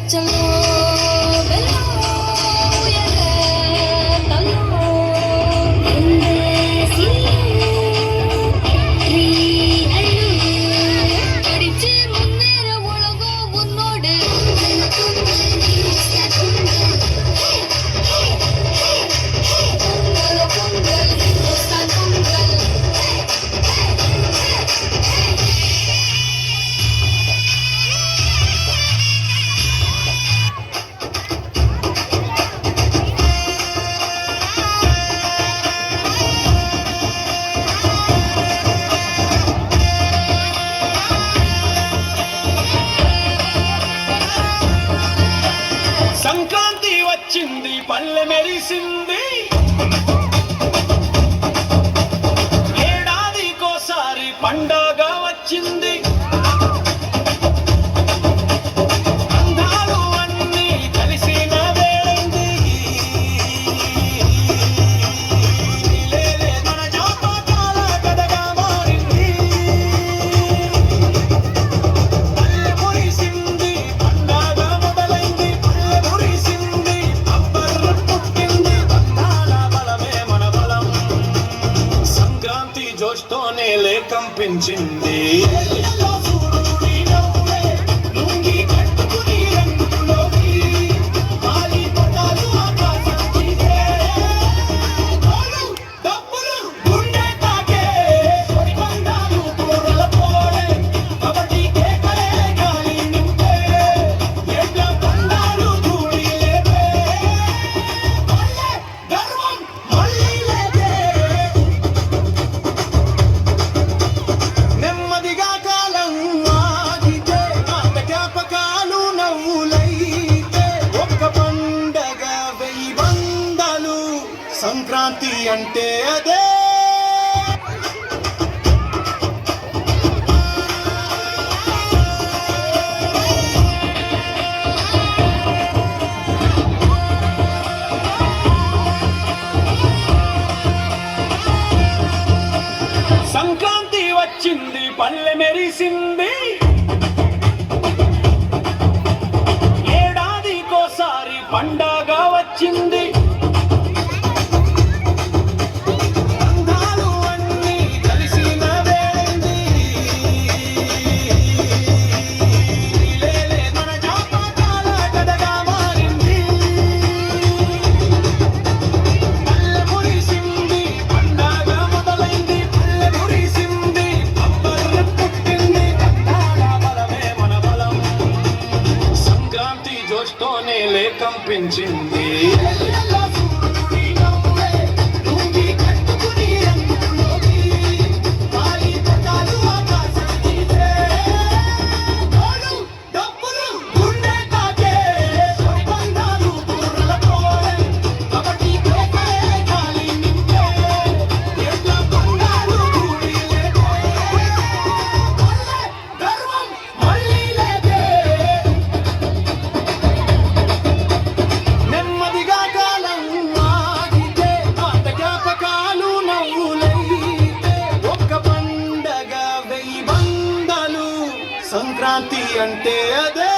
చలో వెళ్ళు ఎదలో ఎందేసి రీ అల్లు కడిచి మున్నేర ఒಳಗೋ ఉన్నోడు సంక్రాంతి వచ్చింది పల్లె మెరిసింది ఏడాదికోసారి పండగ వచ్చింది అందాలు అన్నీ కలిసిన వేళంది లేలే మన జ్ఞాపకాల కథగా మారింది పల్లె మురిసింది పండగ మొదలైంది పల్లె మురిసింది అబ్బర్రు పుట్టింది బంధాల బలమే మన బలం సంక్రాంతి జోష్తోనే లేకంపించింది నెమ్మదిగా కాలం ఆగితే పాత జ్ఞాపకాలు నవ్వులైతే ఒక్క పండగ వెయ్యి బంధాలు సంక్రాంతి అంటే అదే సంక్రాంతి వచ్చింది పల్లె మెరిసింది ఏడాదికోసారి పండగ వచ్చింది అందాలు అన్నీ కలిసిన వేళంది లేలే మన జ్ఞాపకాల కథగా మారింది పల్లె మురిసింది పండగ మొదలైంది పల్లె మురిసింది అబ్బర్రు పుట్టింది బంధాల బలమే మన బలం సంక్రాంతి జోష్తోనే లేకంపించింది నెమ్మదిగా కాలం ఆగితే పాత జ్ఞాపకాలు నవ్వులైతే ఒక్క పండగ వెయ్యి బంధాలు సంక్రాంతి అంటే అదే